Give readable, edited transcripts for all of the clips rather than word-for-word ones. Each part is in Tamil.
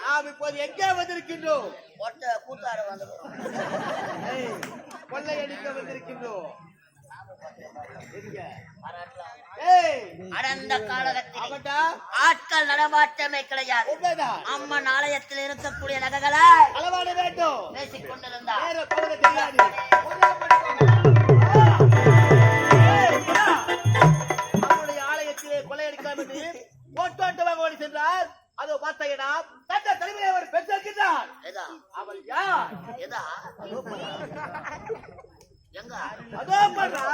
நாம் இப்போது எங்கே வந்திருக்கின்றோம்? கூத்தாட வந்து கொள்ளையடிக்க வந்திருக்கின்றோம். அடந்த காலகட்டத்தில் ஆட்கள் நடமாட்டமே கிடையாது. அம்மன் ஆலயத்தில் இருக்கக்கூடிய நகைகளை அளவாட வேண்டும் பேசிக் கொண்டிருந்தார். நம்முடைய ஆலயத்திலே கொள்ளையடிக்கலாம் என்று ஓட்டோட்டமாக ஓடி சென்றார். அதோ பார்த்தீங்கன்னா தந்த தலைமையை அவர் பெற்றிருக்கிறார். அவள் யார்? எங்க அதோ பண்றா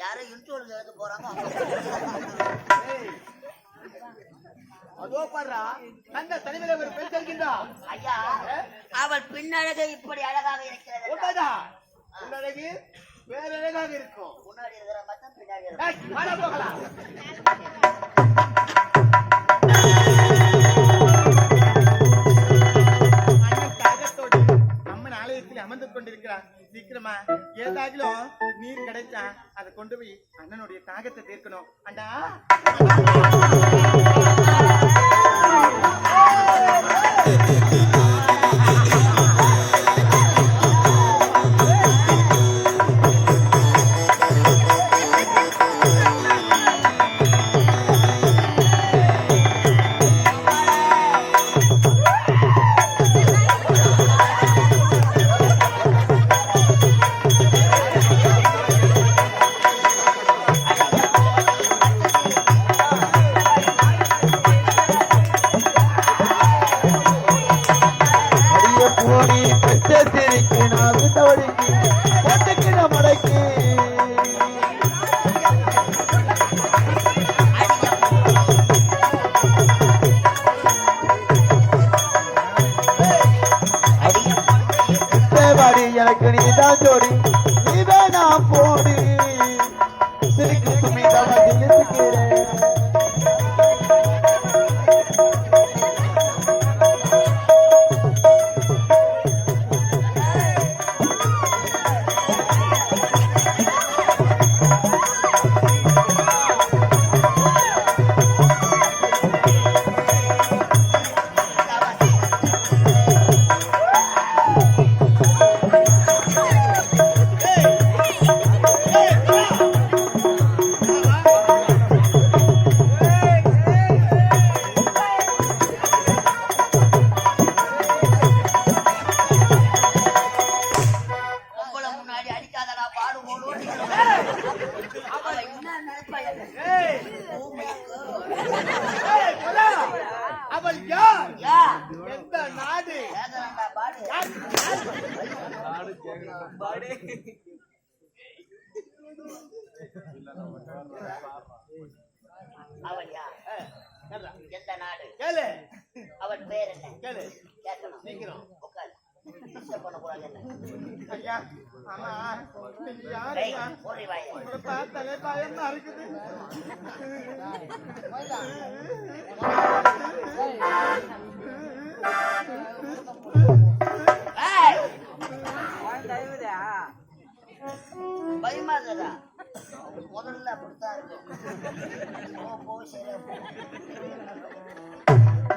யாரோ இன்டர்வியூ எழுத போறாங்க. அதோ பண்றா தந்த தலைமையை அவர் பெற்றிருக்கிறார். ஐயா, அவள் பின்னழகை இப்படி அழகாக இருக்கிறது. உண்மைதான். பின்னழகு வேற அழகாக இருக்கும். முன்னாடி இருக்கிற மட்டும் பின்னாடி போகலாம். அமர்ந்து கொண்டிருக்கிறார். சீக்கிரமா ஏதாகிலும் நீர் கிடைச்சா அதை கொண்டு போய் அண்ணனுடைய தாகத்தை தீர்க்கணும். அண்டா எனக்கு நீதான் ஜோடி நீதான் நான் போடி சிரிக்கு சுமிதான் இருக்கிறேன். எந்த நாடு? அவன் பேர் என்ன? கேட்கணும். சீக்கிரம் உட்கார். பண்ணக்கூடாது. பார்த்தாலே பயமா இருக்குது. பயமாதா? முதல்ல அப்படித்தான் இருக்கும்.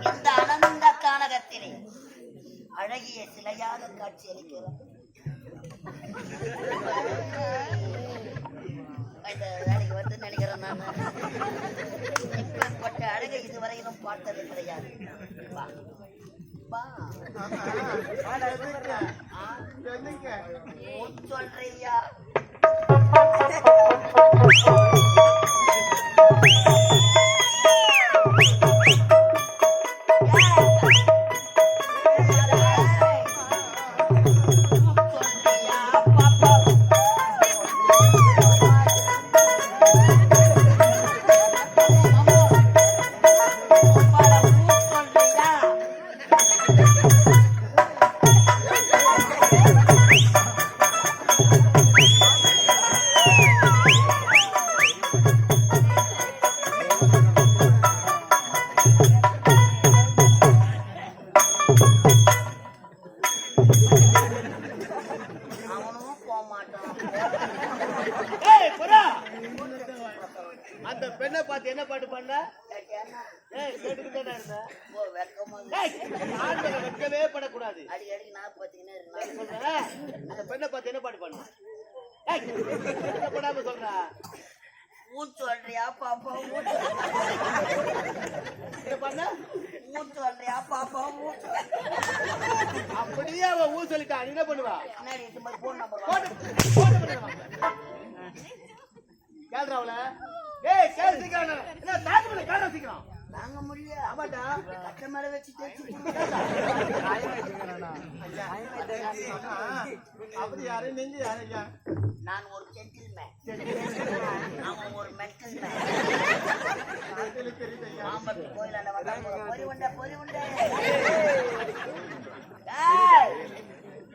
இந்த அனந்த கானகத்திலே அழகிய சிலையாக காட்சி அளிக்கிறது. இந்த வேலைக்கு வந்து நினைக்கிறேன் நான். இப்படிப்பட்ட அழகை இதுவரையிலும் பார்த்தது கிடையாது. சொல்றியா? அந்த பெண்ணை பார்த்து என்ன பாட்டு பண்ண? ஏய் கேட்டுக்கிட்டே இருந்தேன். ஆண்களை வெட்கவே படக்கூடாது. சொல்றேன் அந்த பெண்ணை பார்த்து என்ன பாட்டு பண்ண? படாம சொல்ற ஊத்து சொல்றியா பாப்பா என்ன பண்ண? ஊத்து சொல்றியா பாப்பா அப்படியே அவ ஊ சொல்லிட்டா நீ என்ன பண்ணுவா? போன் நம்பர் கேள்றாவல ஏய் கேள் சீக்கிரம் என்ன தாக்கு கேள்ற சீக்கிரம் தாங்க முடியல. ஆமாடா கட்ட மேல வச்சு தேய்ச்சி அப்படி யாரு நீங்க யாரு ஐயா? நான் ஒரு ஜென்டில்மேன், அவன் ஒரு மென்டல்மேன். மாம்பட்டு கோயிலாண்ட வந்தா பொறி உண்டை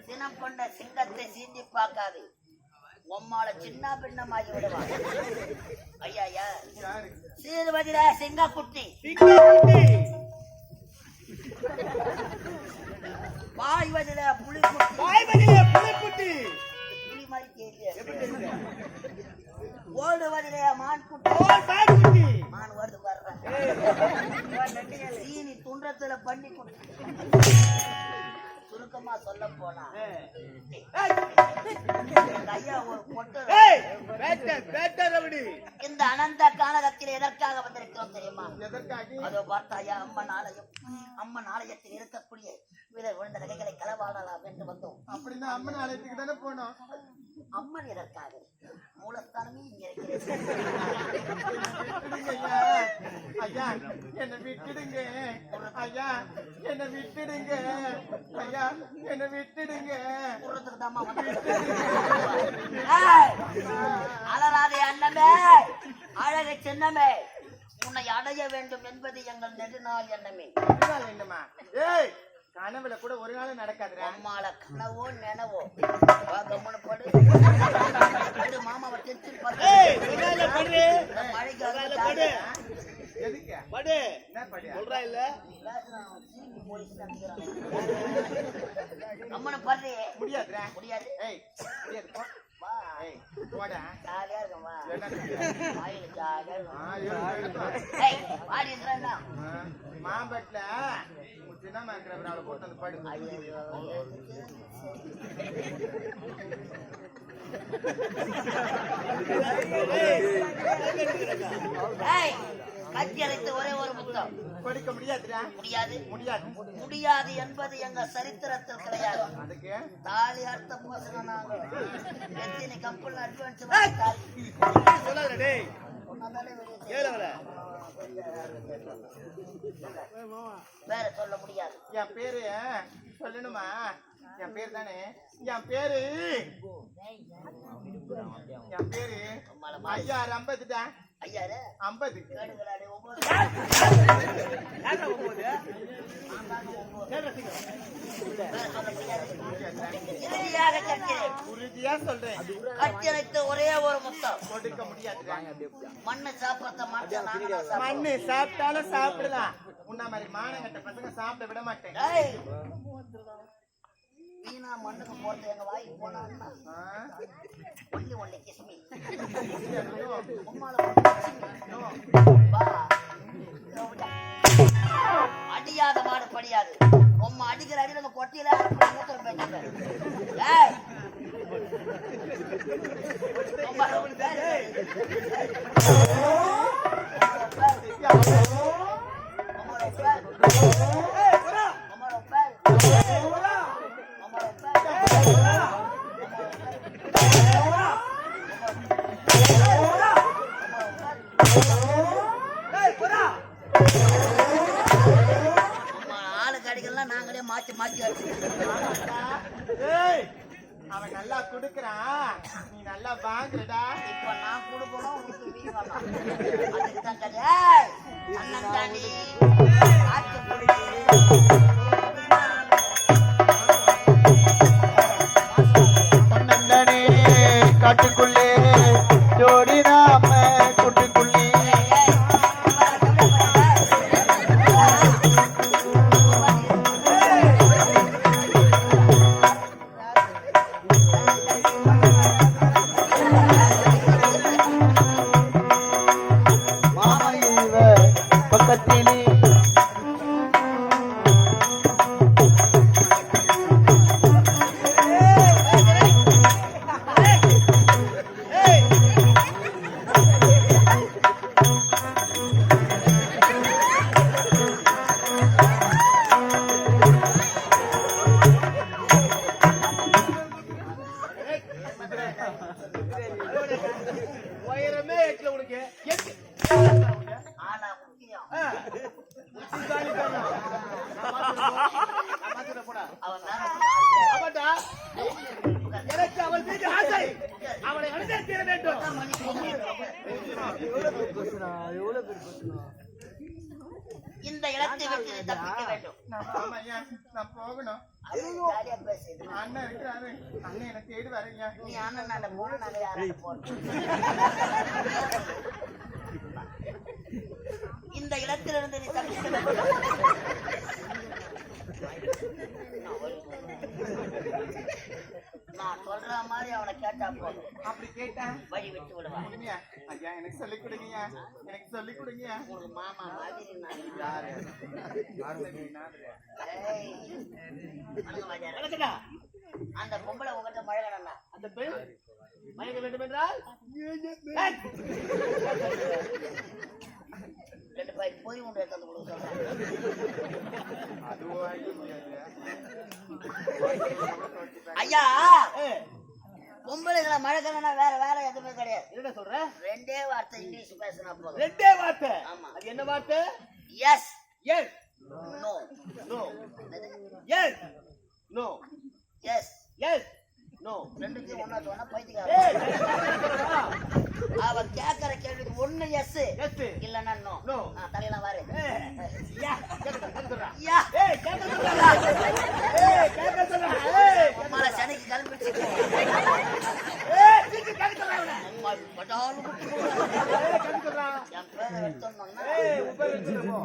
சினம் கொண்ட சிங்கத்தை சீண்டி பார்க்காது, உம்மால சின்ன பின்னமாகி விடுவான். ஐயா சீர்வதிர சிங்கக்குட்டி பாய்வதில புலிக்குட்டி புலி மாதிரி தெரியல, ஓடுவதிலே மான்குட்டி மான் வருது பாருங்க, சீனி துன்றத்துல பண்ணி குட்டி. சுருக்கமா சொல்ல போனா ஐயா ஒரு பொட்டு. இந்த அனந்த கானகத்தில் எதற்காக வந்திருக்கிறோம் தெரியுமா? அதோ பார்த்தாயா அம்மன் ஆலயத்தில் இருக்கக்கூடிய வீரர் விழுந்த நகைகளை களவாடலாம் என்று வந்தோம். அப்படின்னா அம்மன் ஆலயத்துக்கு தானே போனோம். அம்மன் எதற்காக? மூலஸ்தானமே இங்க இருக்கிறது. ஐயா என்ன விட்டுடுங்க, ஐயா என்ன விட்டுடுங்க, ஐயா என்ன விட்டுடுங்க. அலராதே அண்ணமே, அழகை சின்னமே, உன்னை அடைய வேண்டும் என்பது எங்கள் நெடுநாள் எண்ணமே. என்னமா ஏய் கனவுல கூட ஒரு நாள் நடக்காது. அம்மால கனவோ நினைவோ படு மாமாவை தெரிச்சு அம்மனை படுறே முடியாது முடியாது. ஜாலியா இருக்குமா மாம்பட்டில சின்னமா இருக்கிற அவளை போட்டு வந்து படு. கட்சி அழைத்து ஒரே ஒரு புத்தகம் படிக்க முடியாதுடா. முடியாது முடியாது முடியாது என்பது எங்க சரித்திரத்தில் கிடையாது. அதுக்கு தாலி அர்த்தம் மோசம் நாங்க எத்தனை கப்பல் அட்வான்ஸ் சொல்லாத டேய் கேளவல வேற சொல்ல முடியாது. என் பேரு சொல்லணுமா? என் பேரு தானே என் பேரு ஐயா 50 ஐயாரு 50 உறுதியா சொல்றேன். கட்டளைத்து ஒரே ஒரு முத்தம் கொடுக்க முடியாது. மண்ணு சாப்பிட மண்ணு சாப்பிட்டாலும் சாப்பிடலாம். உன்ன மாதிரி மானங்கட்ட பசங்க சாப்பிட விட மாட்டேன். வீணா மண்ணுக்கு போறது எங்க வாய்க்கு போனா ஒன்லி கிஸ்மி அடியாத மாடு படியாது. உம்மா அடிக்கிற அடியில அந்த கொட்டியில மூத்தம் பேச்சு நாங்களே மாத்தி மாத்தி அவன் நல்லா குடுக்கறான், நீ நல்லா வாங்குறடா. இப்ப நான் குடுக்கணும் உனக்கு வீடு வரலாம். அதுக்கு தான் கதை அண்ணன் தாண்டி காட்டுக்குள்ளே ஜோடி நாம கூட்டுக்குள்ளே எது? ஆனா முக்கியம் புத்திசாலித்தனம். நான் பார்த்துட்டு போடா. அவன் மேல ஆசையா ஆமாண்டா. எனக்கு அவள் மீது ஆசை. அவளை அணுக தீர வேண்டும். இந்த இடத்தை விட்டு நீ தப்பிக்க வேண்டும். ஆமாய்யா, நான் போகணும். ஜாலியா பேசுது. அண்ணன் இருக்கிறாரு, அண்ணன் எனக்கு தேடி வரீங்க. நீ அண்ணன் நாட மூணு நகை யாராவது போட்டு இந்த இடத்திலிருந்து நீ தப்பிக்க வேண்டும். நான் சொல்ற மாதிரி அவனை கேட்டா போதும், அப்படி கேட்டேன் வழி விட்டு விடுவான். உண்மையா? ஐயா எனக்கு சொல்லிக் கொடுங்கய்யா, எனக்கு சொல்லிக் கொடுங்கய்யா. உங்களுக்கு மாமா மாதிரி நான். யாரு? ஏய், அங்க வாஜாரு. வணக்கம்டா. அந்த பொம்பளை உங்ககிட்ட மழை வேணா அந்த பெண் மயங்க வேண்டும் என்றால் ஏய், ரெண்டு பாய் பொறி உண்டு எடுத்து வந்து கொடுக்க சொல்றேன். அதுவும் வாங்கி முடியாதுய்யா. ஐயா ஏய், பொம்பளைகளை மழை கலனா வேற வேற எதுவுமே கிடையாது. என்னடா சொல்ற? ரெண்டே வார்த்தை இங்கிலீஷ் பேசினா போதும். ரெண்டே வார்த்தை. ஆமா. அது என்ன வார்த்தை? Yes yes no. No. Yes no. Yes yes no. ரெண்டுக்கும் ஒன்னா சொன்னா ஏய், பைத்தியக்காரன். அவ கேட்கற கேள்விக்கு ஒண்ணு எஸ் எஸ் இல்லன்னா நோ. நோ. தலையெல்லாம் வாரு. யா கேக்க சொல்றா. யா ஏய், கேக்க சொல்றா. ஏய், கேக்க சொல்றா. ஏய், உம்மால சனிக்கு கிளம்பிடுச்சு. ஏய், சீக்கிரம் கேக்க சொல்றா அவனை. உம்மா பட்டாலும் ஏய், கேக்க சொல்றா. என் பேரை எடுத்தோம்னா ஏய், உப்பை வச்சிருப்போ.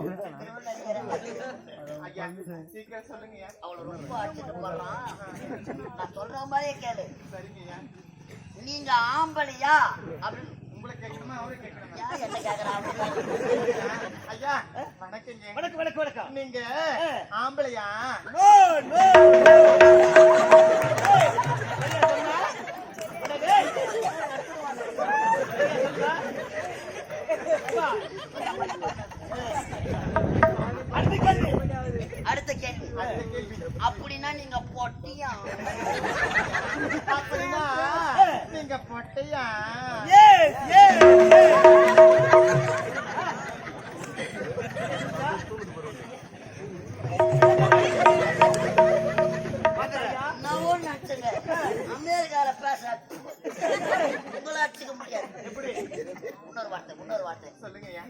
ஐயா சீக்கிரம் சொல்லுங்கய்யா. அவளை ரொம்ப அடிச்சுட்டு போடுறான். நான் சொல்ற மாதிரியே கேளு. சரிங்கய்யா. நீங்க ஆம்பளையா அப்படின்னு உங்களை கேட்கணுமா அவரை கேட்கணுமா? ஏன் என்ன கேக்குறான்? ஐயா வணக்கங்க. வணக்கம் வணக்கம் வணக்கம். நீங்க ஆம்பளையா? No no. ஏய், என்ன சொன்னா? உனக்கு ஏய். என்ன சொல்றா? அப்பா. அடுத்த கேள்வி. அடுத்த கேள்வி. அடுத்த கேள்வி. அப்படின்னா நீங்க பொட்டியா? அப்படின்னா நீங்க பொட்டையா? எஸ் எஸ் நான் ஒண்ணு அடிச்சுங்க. அமெரிக்கால பேச உங்களை அடிச்சுக்க முடியாது. எப்படி? இன்னொரு வார்த்தை சொல்லுங்கய்யா.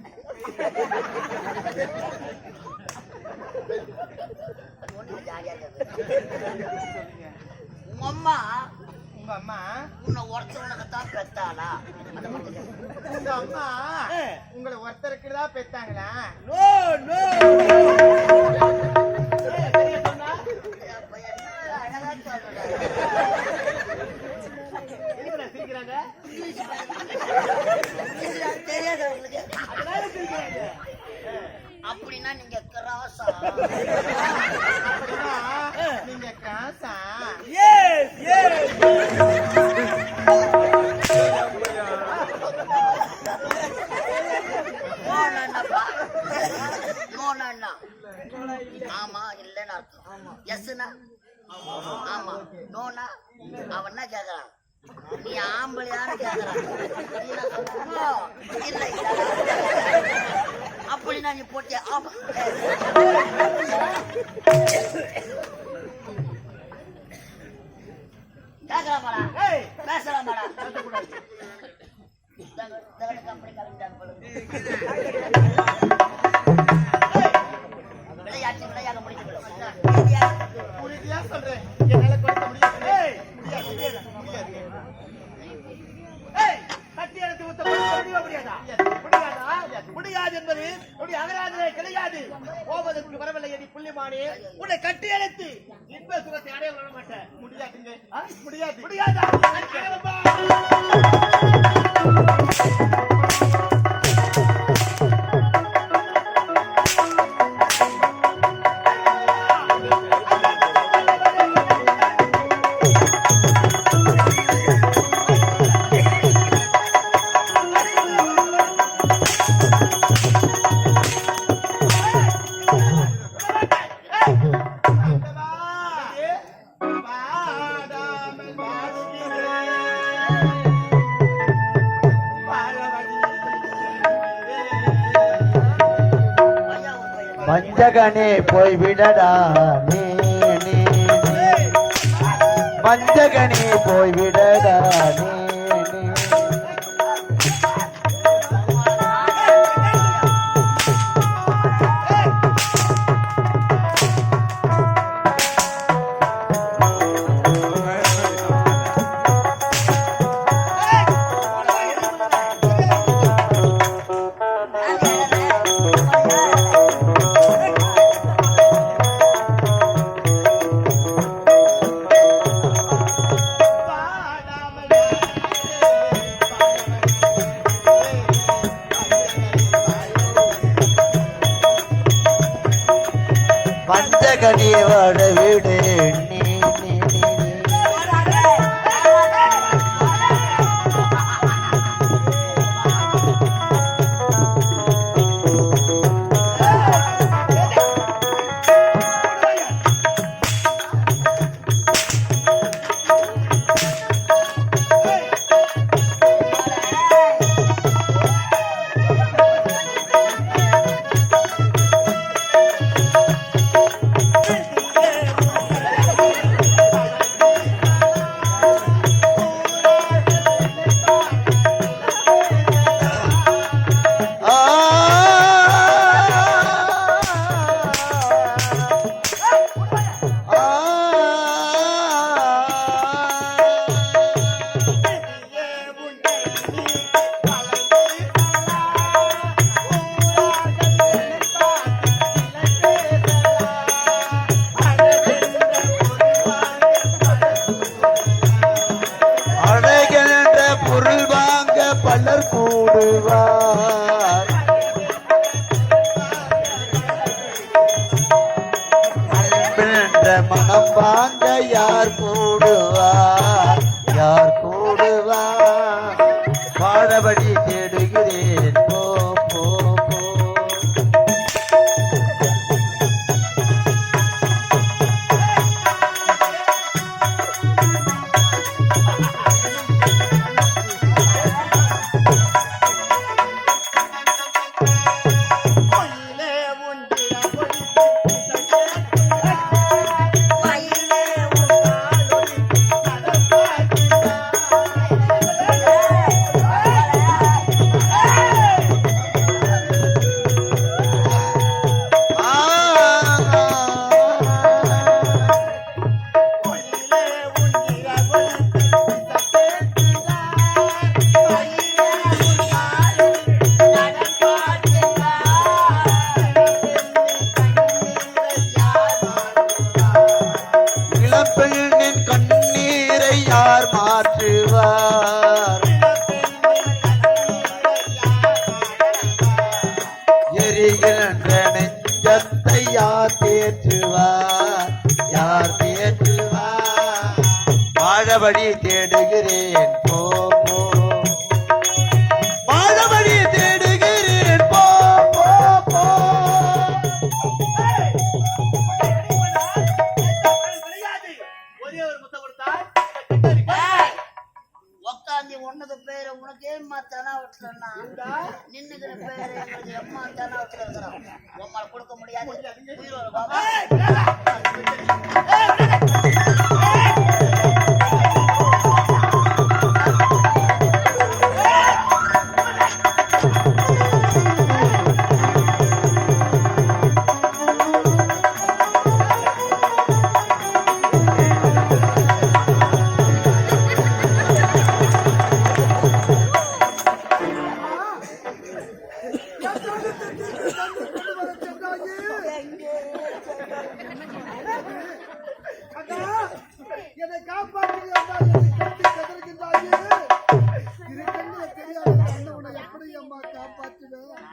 ஒண்ணு ஜாலியா இருக்குது. சொல்லுங்க. உங்க அம்மா உங்க அம்மா உன்னை உடச்சவனுக்கு தான் பெத்தாளா? அதை மட்டும் கேளு. உங்க அம்மா உங்களை ஒருத்தருக்கு தான் பெத்தாங்களா? No no. ஏய், சரியா சொன்னா? அப்ப என்ன அழகா சொல்றேன். எதுக்குடா சிரிக்கிறாங்க? தெரியாது உங்களுக்கு. அதனால சிரிக்கிறாங்க. அப்படின்னா நீங்க கிராஸா? அப்படின்னா நீங்க காசா? எஸ் எஸ் நோனா ஆமா இல்லன்னு அர்த்தம். எஸ்னா ஆமா, நோனா அவன் என்ன கேக்குறான்? நீ ஆம்பளையான்னு கேக்குறான். நீ என்ன சொல்ற? நோ, இல்லை அப்படின்னா நீ போட்டியா? ஆமா. கேட்கலாமாடா? ஏய், பேசலாமாடா? பேசக்கூடாது. கம்பெனி கலந்துட்டாங்க போல. விளையாட முடிக்கணும். உறுதியா சொல்றேன், என்னால கொடுக்க முடியாது. ஏய், முடியாது, முடியாது. ஏய், கட்டி எடுத்து ஊத்த முடியுமா முடியாதா? முடியாதா? முடியாது என்பது உன்னுடைய அகராதிலே கிடையாது. போவதற்கு வரவில்லை எடி புள்ளிமானே, உன்னை கட்டி எடுத்து இன்ப சுகத்தை அடைய விட மாட்டேன். முடியாதுங்க. ஆ? முடியாது. முடியாதா? பாடாமல் பாடுகிறேன். பாடவழி வஞ்சகனே போய்விடடா நீ நீ நீ. வஞ்சகனே போய்விடடா நீ நீ. வஞ்சகனே வாட விடு நீ நீ நீ நீ. அடைகின்ற பொருள் வாங்க பலர் கூடுவார். அன்பின்ற மனம் வாங்க யார் கூடுவார் யார் கூடுவார். வாழபடி தேடுகிறேன் போ போ போ. இளம்பெண்ணின் கண்ணீரை யார் மாற்றுவார். எரிகின்ற நெஞ்சத்தை யார் தேற்றுவார் யார் தேற்றுவார். வாழபடி தேடுகிறேன் போ போ. வாழபடி தேடுகிறேன் போ போ போ. ஒரே ஒரு முத்தம் கொடுத்தால் உக்காந்தி உனக்கு பேரு உனக்கு ஏம்மா தனாவட்டுலன்னா நின்னுக்கிற பேரு எங்களுக்கு எம்மா தனாவட்டுல இருக்கிறோம். உம்மால கொடுக்க முடியாது. உயிரோட பாபா என்னை காப்பாற்றுகிறாய், தெரியாது உன்னை எப்படி அம்மா காப்பாற்றுவேன்.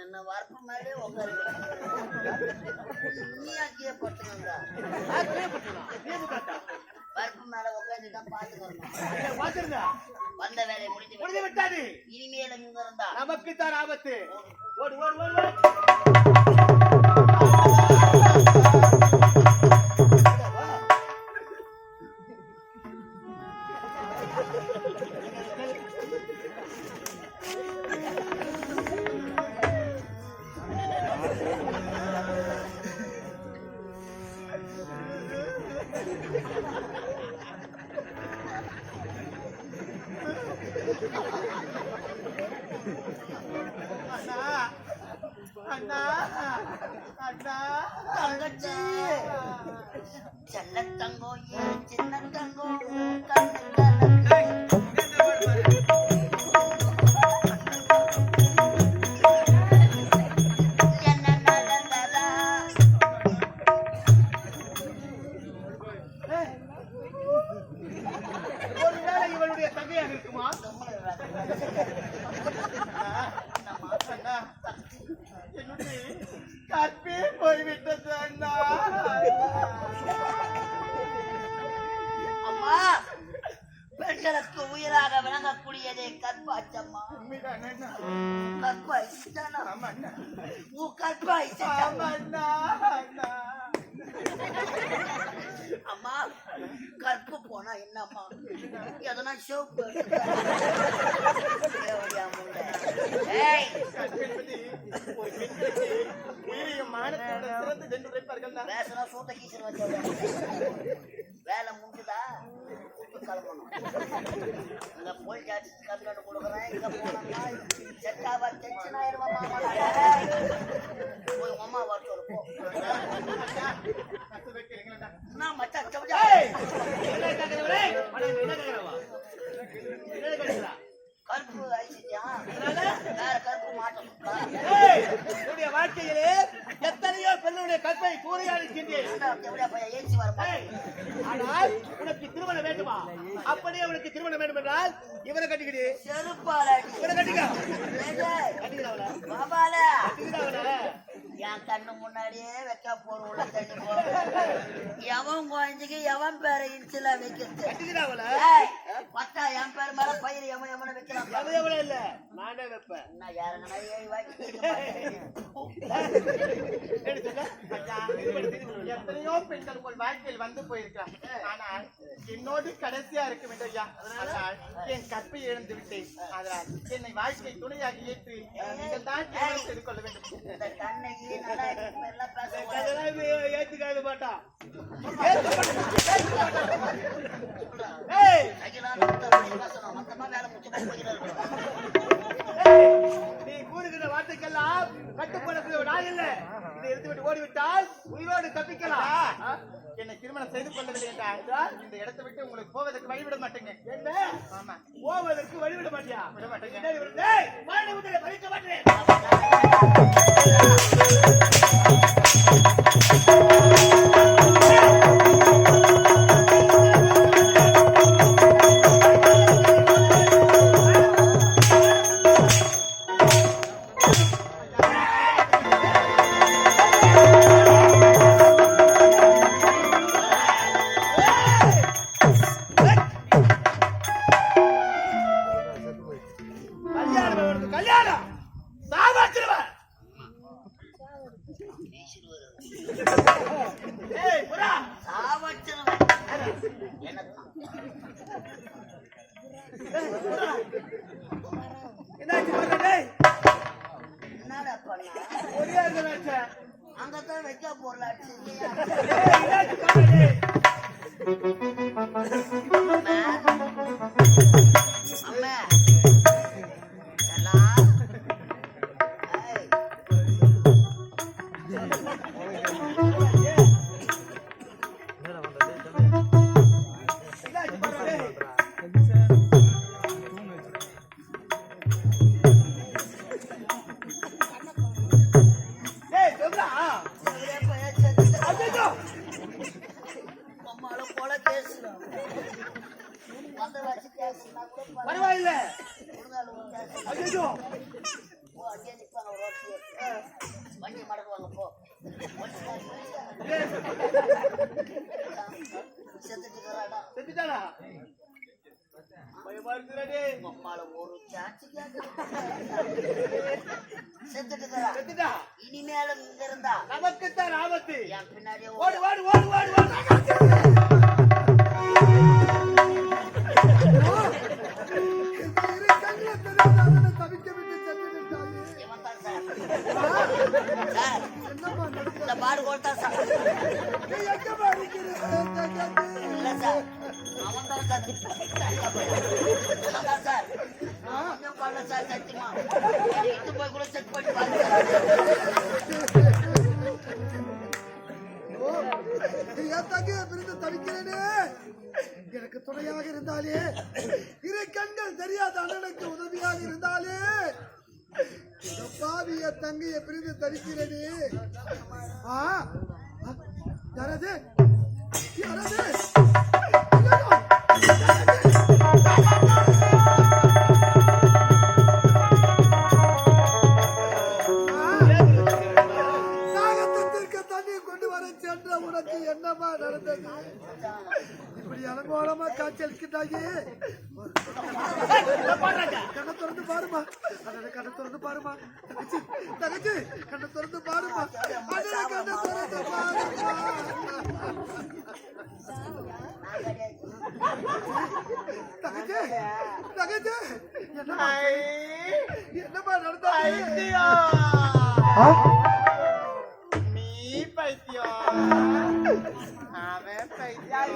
என்ன வரப்பு மேலே உட்காரு நீயாக்கியே பட்டுங்க வரப்பு மேல உட்காந்துதான் பாத்துக்கணும் வந்த வேலையை முடிஞ்சு விட்டாது. இனிமேல் இங்க இருந்தா நமக்கு தான் ஆபத்து. ஓடு ஓடு ஓடு ஓடு. அண்ணா அண்ணா தங்கச்சி செல்ல தங்கோ ஏன் சின்ன தங்கோ கண்ணு என்ன நடந்ததா ஒருவேளை இவளுடைய தங்கையாக இருக்குமா? அண்ணா என்னுடைய கற்பே போய்விட்டது அண்ணா. அம்மா பெண்களுக்கு உயிராக விளங்கக்கூடியதே கற்பாச்சம்மா. உண்மைதான் அண்ணா. கற்பாய்ச்சானா ஆமா அண்ணா. கற்பாய்ச்சா ஆமா அண்ணா அண்ணா. அம்மா கற்பு போனா என்னம்மா எதனா ஷோப்பு கற்பென்பது ஒரு பெண்களுக்கு உயிரையும் மானத்தோட சிறந்தது என்று உரைப்பார்கள் அண்ணா. பேசுனா சூட்ட கீசல் வச்ச வேலை முடிஞ்சுதா கிளம்பணும். இங்க போய் கம்ப்ளைண்ட் கொடுக்குறேன். இங்க போனோம்னா செட்டாவா டென்ஷன் ஆயிடுமா மாமா. போய் அம்மா வர சொல்லு போ. கத்து வைக்கிறீங்களா? நான் மச்சான் என்ன கேக்குறவரே? என்ன கேக்குறவா? என்ன கேக்குறா? கருப்பு ஐசியா வேற கருப்பு மாட்ட சுத்தா. என்னுடைய வாழ்க்கையிலே எத்தனையோ பெண்ணுடைய கற்பை கூறையாடுகின்றேன். ஏசி வர ஆனால் உனக்கு திருமணம் வேண்டுமா? அப்படியே உனக்கு திருமணம் வேண்டும் என்றால் இவரை கட்டிக்கிடு. செருப்பாலாடி இவரை கட்டிக்க. பாபால கட்டிக்கிட. என் கண்ணு முன்னாடியே வைக்க போற உள்ள தண்ணி போ. எவன் குழந்தைக்கு எவன் பேரை இன்சில வைக்கிறது கட்டிக்கிட அவள. பத்தா என் பேர் மேல பயிர் எவன் எவனை வைக்கலாம். எவ்வளவு இல்ல நானே வைப்பேன். நான் யாருங்கன்னா 7 வாய்க்கு எத்தனையோ பெண்கள் உங்கள் வாழ்க்கையில் வந்து போயிருக்கலாம். ஆனால் என்னோடு கடைசியா இருக்க வேண்டும் ஐயா. அதனால் என் கற்பை இழந்து விட்டேன். அதனால் என்னை வாழ்க்கை துணையாக ஏற்று நீங்கள் தான் திருமணம் செய்து கொள்ள வேண்டும். இந்த கண்ணைக்கு நல்லா எல்லாம் பேச அதெல்லாம் ஏத்துக்காத மாட்டான். பேசணும் மொத்தமா வேலை முடிச்சு போகிறாரு. நீ கூறுகிற வார்த்தைக்கெல்லாம் கட்டுப்படக்கூடிய நான் இல்ல. இதை எடுத்துவிட்டு ஓடிவிட்டால் உயிரோடு தப்பிக்கலாம். என்னை திருமணம் செய்து கொள்ளவில்லை என்றால் இந்த இடத்தை விட்டு உங்களுக்கு போவதற்கு வழிவிட மாட்டேங்க. என்ன? ஆமா, போவதற்கு வழிவிட மாட்டியா? விட மாட்டேங்க. பறிக்க மாட்டேன். கல்யாணம் சாவாச்சிருவன். ஏய் புறா சாவச்சிருவன் என்னத்தான் என்னாச்சு பாருடே. என்னடா பண்ணா ஒரே நினைச்ச. அங்கதான் வைக்க போறலாச்சு என்னாச்சு பாருடே. அம்மா சலா ஏய் என்னாச்சு பாருடே. சம்பந்த வச்சு கேஸ்னா கூட பரவாயில்ல. முருகால் ஒரு கேஸ். ஐயோ, ஓ அங்கே நிற்பாங்க ரோட்லயே. வண்டி மடக்குவாங்க போ. செத்துட்டு இருக்கிறாடா. செத்துட்டானா? பயமா இருக்குதுடே. அம்மால ஒரு சான்ஸ் செத்துட்டு இருக்கிறா. செத்துட்டா? இனிமேலும் இங்க இருந்தா நமக்குத்தான் ஆபத்து. என் பின்னாடியே ஓடு ஓடு ஓடு ஓடு ஓடு. இவன் தான் சார். சார், இந்த பாடு கொடுத்தா சார். இல்ல சார், அவன் தான் சார். அதான் சார், நான் ஒண்ணும் பண்ணல சார், சத்தியமா. இட்டு போய் கூட செக் பண்ணி பாருங்க. எனக்கு துணையாக இருந்தாலே, இரு கண்கள் தெரியாத அண்ணனுக்கு உதவியாக இருந்தாலே, பாவிய தங்கைய பிரிந்து தரிக்கிறேனே. யாரது யாரது? நாகத்திற்கு தண்ணீர் கொண்டு வர சென்ற உனக்கு என்னமா நடந்தது? இப்படி அலங்கோலமா காய்ச்சலிக்கிறாயே. கண்ணை திறந்து பாருமா, கண்ணை திறந்து பாருமா. தகச்சு தகச்சு கண்ணை திறந்து பாருமா, கண்ணை திறந்து பாருமா. தகச்சு தகச்சு என்னமா நடந்தது? நீ பைத்தியம், அவன் பைத்தியம்,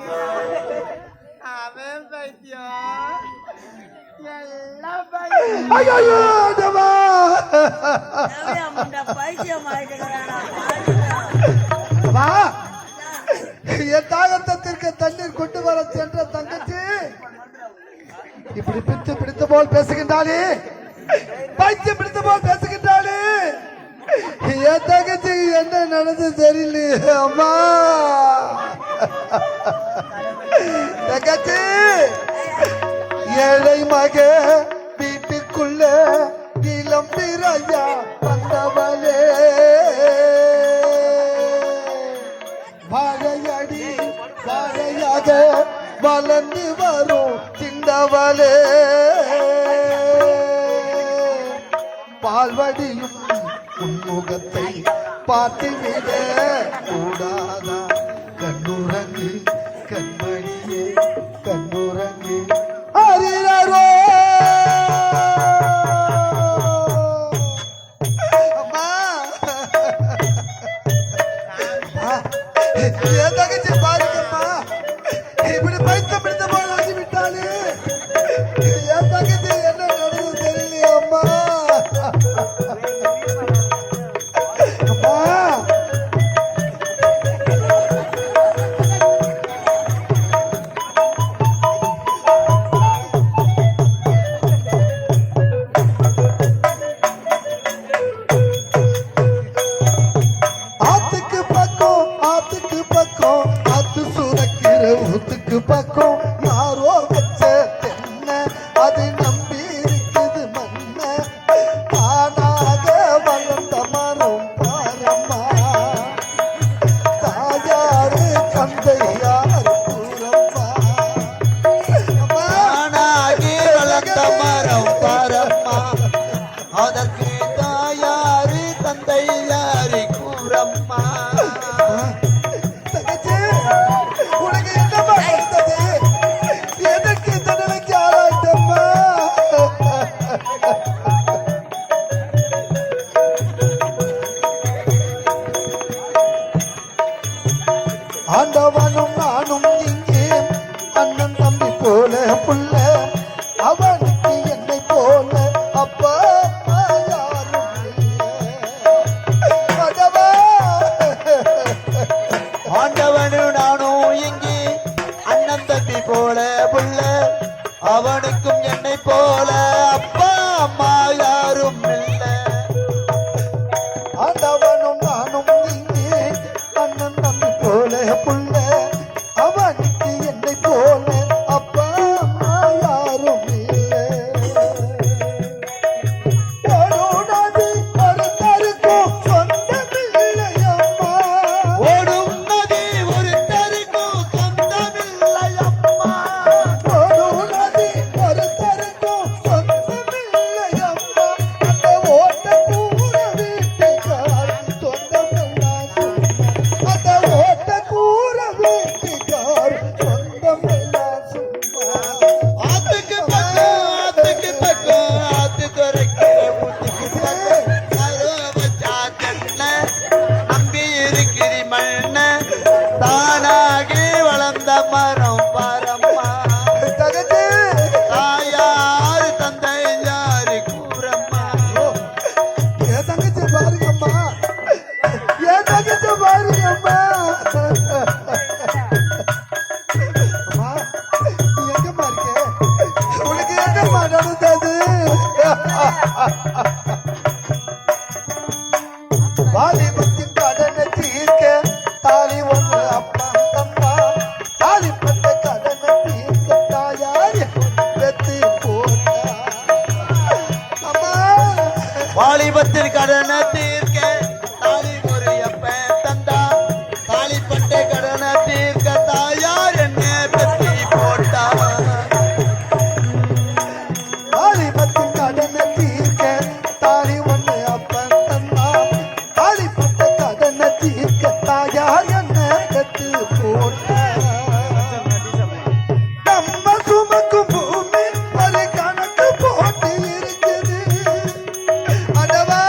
அவன் பைத்தியம், எல்லாம் பைத்தியம். ஐயோ தேவா, பைத்தியம் ஆயிட்டுக்கிறானா? வா, என் தாகத்திற்கு தண்ணீர் கொண்டு வர சென்ற தங்கச்சி இப்படி பித்து பிடித்த போல் பேசுகின்றாளே, பைத்தியம் பிடித்த போல் பேசுகின்றாளே. என் தங்கச்சி என்ன நடந்து தெரியலையே அம்மா. தங்கச்சி, ஏழை மக வீட்டுக்குள்ள இளம் பிறையா வந்தவளே, வாழையடி வாழையாக வளர்ந்து வரும் சின்னவளே, பால்வடியும் உன்முகத்தை பார்த்துவிட கூடாதா? கண்ணுறங்கு கண்மணியே கண்ணுறங்கு. அறிரோ அம்மா, என் தங்கச்சி பாருங்கம்மா, இப்படி பைத்தியம் பிடித்த போல வந்து விட்டாலே. என் தங்கச்சி என்ன நடந்தது தெரியலையே அம்மா. அம்மா, ஆத்துக்கு பக்கம் ஆத்துக்கு பக்கம் ஆத்து சுரக்கிற ஊத்துக்கு பக்கம் யாரோ வச்ச தென்ன அது நம்பி இருக்குது மண்ண. தானாக வளர்ந்த மரம் பாரம்மா, தாயாரு தந்தையாரு கூறம்மா. தானாகி வளர்ந்த மரம் பாரம்மா, அதற்கு தாயாரு தந்தை யாரி கூறம்மா. தங்கச்சி, உனக்கு என்னம்மா நடந்தது? எதற்கு இந்த நிலைக்கு ஆளாயிட்டம்மா? ஆண்டவனும் நானும் இங்கே அண்ணன் தம்பி போல புள்ள, அவனுக்கு என்னை போல அப்பா அம்மா யாரும் இல்லை. அடவா, ஆண்டவனும் நானும் இங்கே அண்ணன் தம்பி போல புள்ள, அவனுக்கும் என்னை போல அப்பா அம்மா யாரும் இல்லை. ஆண்டவனும் நானும் இங்கே அண்ணன் தம்பி போல புள்ள, அவனுக்கு என்னை போல அப்பா அம்மா வாலிபத்தின் கடனை தீர்க்க தாலி ஒன்று அப்பா தம்பா தாலிப்பட்ட கடனை தீர்க்க தாயார் பெத்து போட்டா அம்மா வாலிபத்தில் கடனை தீர்க்க தாலி ஒரு அப்பன் தந்தா தாலிப்பட்ட கடனை தீர்க்க தாயார் என்ன பெத்தி போட்டா வாலிபத்தின் கடனை தீர்க்க தாலி ஒன்று அப்பன் தந்தா தாலிப்பட்ட கடனை தீர்க்க தாயார் என்ன பெத்து போட்டா நம்ம சுமக்கும் பூமி ஒரு கணக்கு போட்டு இருக்குது அடவா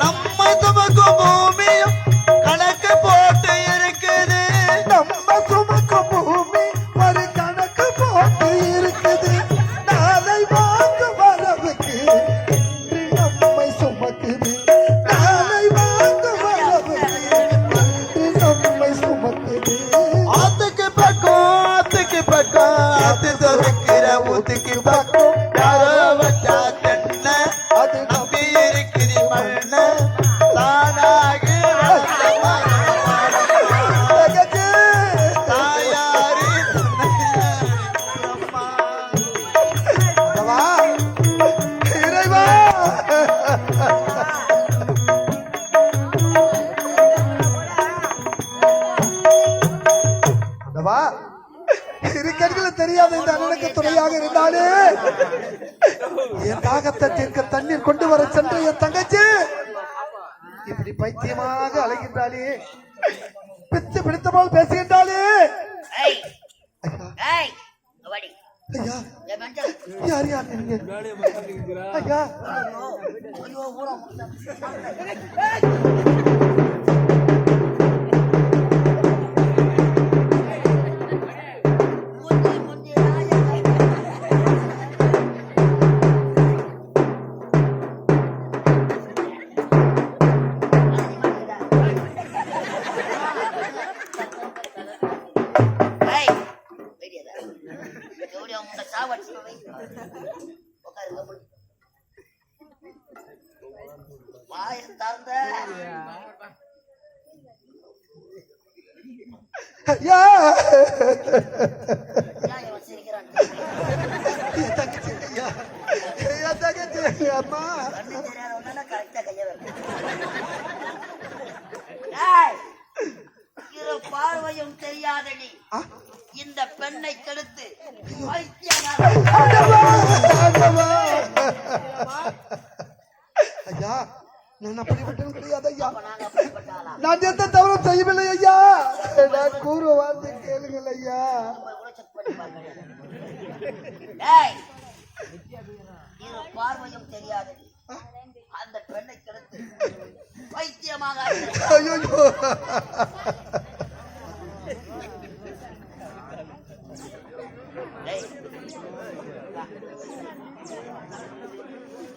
நம்ம சுமக்கும் பூமியும் கணக்கு போட்டு இருக்குது நம்ம சுமக்கும் பூமி ஒரு கணக்கு போட்டு இருக்குது நாளை வாங்க வரவுக்கு இன்று நம்மை சுமக்குது நாளை வாங்க வரவுக்கு இன்று நம்மை சுமக்குது ஆத்துக்கு பக்கம் ஆத்து சொதுக்கிற ஊத்துக்கு பக்கம் யாரோ வச்சா தென்ன அது நம்பி இருக்குது மண்ண தானாக வளர்ந்த தகச்சு. தாயாரி வா, இறைவா வா, இரு கண்கள் தெரியாத இந்த அண்ணனுக்கு துணையாக இருந்தாலே என் தாகத்தை தீர்க்க தண்ணீர் கொண்டு வர சென்ற என் தங்கச்சி இப்படி பைத்தியமாக அலைகின்றாளே பித்து பிடித்தமால் பேசுகின்றாளே ஏய் ஐயா, ஏய் வாடி ஐயா ஏ மஞ்சள் யார் யார் நீங்க ஐயா ஐயோ ஊரா முட்டா ஐயா வச்சிருக்கிறான் என் தங்கச்சி ஐயா என் தங்கச்சி அம்மா கரெக்டா கைய ஏய், இரு பார்வையும் தெரியாதடி ஆ, இந்த பெண்ணை கெடுத்து ஆண்டவா, ஆண்டவா. ஐயா நான் அப்படிப்பட்டவன் கிடையாது ஐயா நான் எந்த தவறும் செய்யவில்லை ஐயா நான் கூறு வார்த்தை கேளுங்கள் ஐயா இரு பார்வையும் தெரியாதடி அந்த பெண்ணை கெடுத்து பைத்தியமாக ஐயோ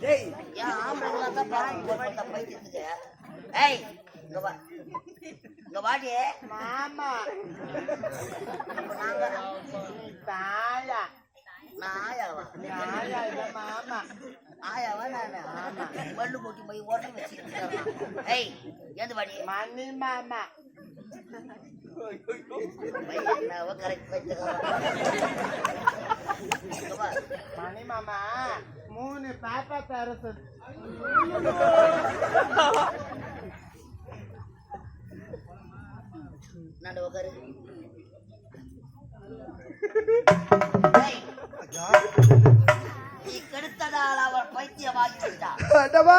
ஏன் ஆம்பளைங்களா தான் பாருங்க பைத்தியத்துக்கு ஏய் இங்க வா இங்க வாடி மாமா நாங்க தாயா நாயாவா தாயா இல்ல மாமா ஆயாவா நானு பல்லு போட்டு போய் ஓட்ட வச்சுக்கிட்டு ஏய் ஏந்து வாடி மணி மாமா என்னவோ கரெக்ட் வச்சுக்கலாம் மணி மாமா 3 பாப்பா பேரசு நடு உட்காரு நீ கெடுத்ததால் அவர் பைத்தியமாகி விட்டார் ஆண்டவா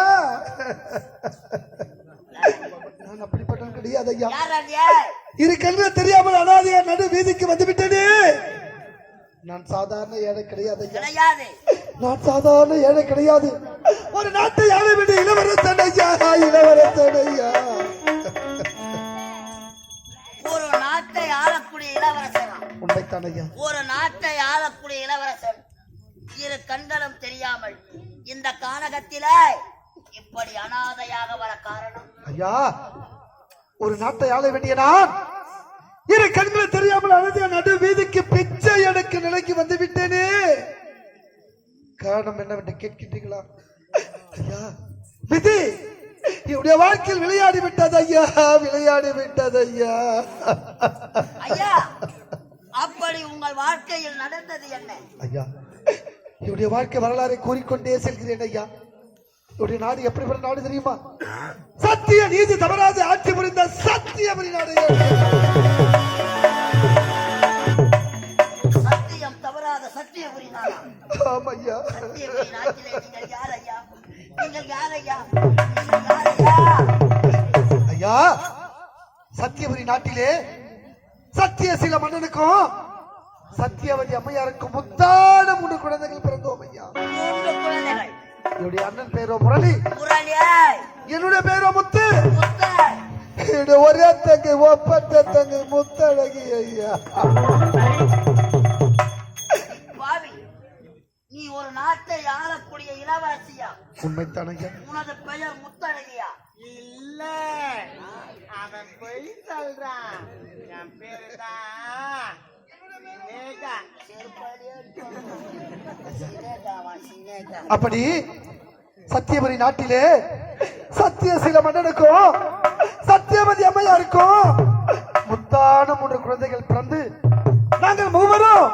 நான் அப்படிப்பட்டவன் கிடையாது ஐயா யாராண்டிய இரு கல்வியை தெரியாமல் அனாதையா நடு வீதிக்கு வந்து விட்டேனே நான் சாதாரண ஏழை கிடையாது ஐயா கிடையாது நான் சாதாரண ஏழை கிடையாது ஒரு நாட்டை ஆள வேண்டிய இளவரசன் ஐயா இளவரசன் ஐயா ஒரு நாட்டை ஆளக்கூடிய இளவரசன் உண்மைத்தான் ஐயா ஒரு நாட்டை ஆளக்கூடிய இளவரசன் இரு கண்களும் தெரியாமல் இந்த கானகத்தில இப்படி அனாதையாக வர காரணம் ஐயா ஒரு நாட்டை ஆள வேண்டிய நான் இரு கண்களை தெரியாமல் அழுதிய நடு வீதிக்கு பிச்சை எடுக்க நிலைக்கு வந்து விட்டேனே காரணம் என்னவென்று கேட்கின்றீர்களா? ஐயா, விதி என்னுடைய வாழ்க்கையில் விளையாடி விட்டது ஐயா, விளையாடி விட்டது ஐயா. ஐயா, அப்படி உங்கள் வாழ்க்கையில் நடந்தது என்ன? ஐயா, என்னுடைய வாழ்க்கை வரலாறை கூறிக்கொண்டே செல்கிறேன் ஐயா. என்னுடைய நாடு எப்படிப்பட்ட நாடு தெரியுமா? சத்திய நீதி தவறாது ஆட்சி புரிந்த சத்தியபுரி நாடு. சத்தியம் தவறாத சத்தியபுரி நாடா? ஆமா ஐயா. சத்தியபுரி நாட்டிலே நீங்கள் யார் ஐயா? நீங்கள் யார் ஐயா? நீங்கள் யார் ஐயா? ஐயா, சத்தியபுரி நாட்டிலே சத்தியசீல மன்னனுக்கும் சத்தியவதி அம்மையாருக்கும் முத்தான 3 குழந்தைகள் பிறந்தோம் ஐயா. 3 குழந்தைகள். என்னுடைய அண்ணன் பேரோ முரளி, என்னுடைய பேரோ முத்து, என்னுடைய ஒரே தங்கை ஒப்பற்ற தங்கை முத்தழகி ஐயா. பாவி, நீ ஒரு நாட்டை ஆளக்கூடிய இளவரசியா? உண்மைத்தான் ஐயா. உனது பெயர் முத்தழகியா? இல்ல, அவன் பொய் சொல்றான். என் பேருதான் சினேகா. அப்படி சத்தியபுரி நாட்டிலே சத்தியசீல மன்னனுக்கும் சத்தியவதி அம்மையாருக்கும் முத்தான 3 குழந்தைகள் பிறந்து நாங்கள் மூவரும்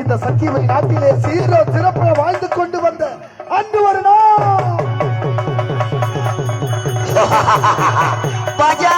இந்த சத்தியபுரி நாட்டிலே சீரோ சிறப்புற வாழ்ந்து கொண்டு வந்த அன்று ஒரு நாள் பஜா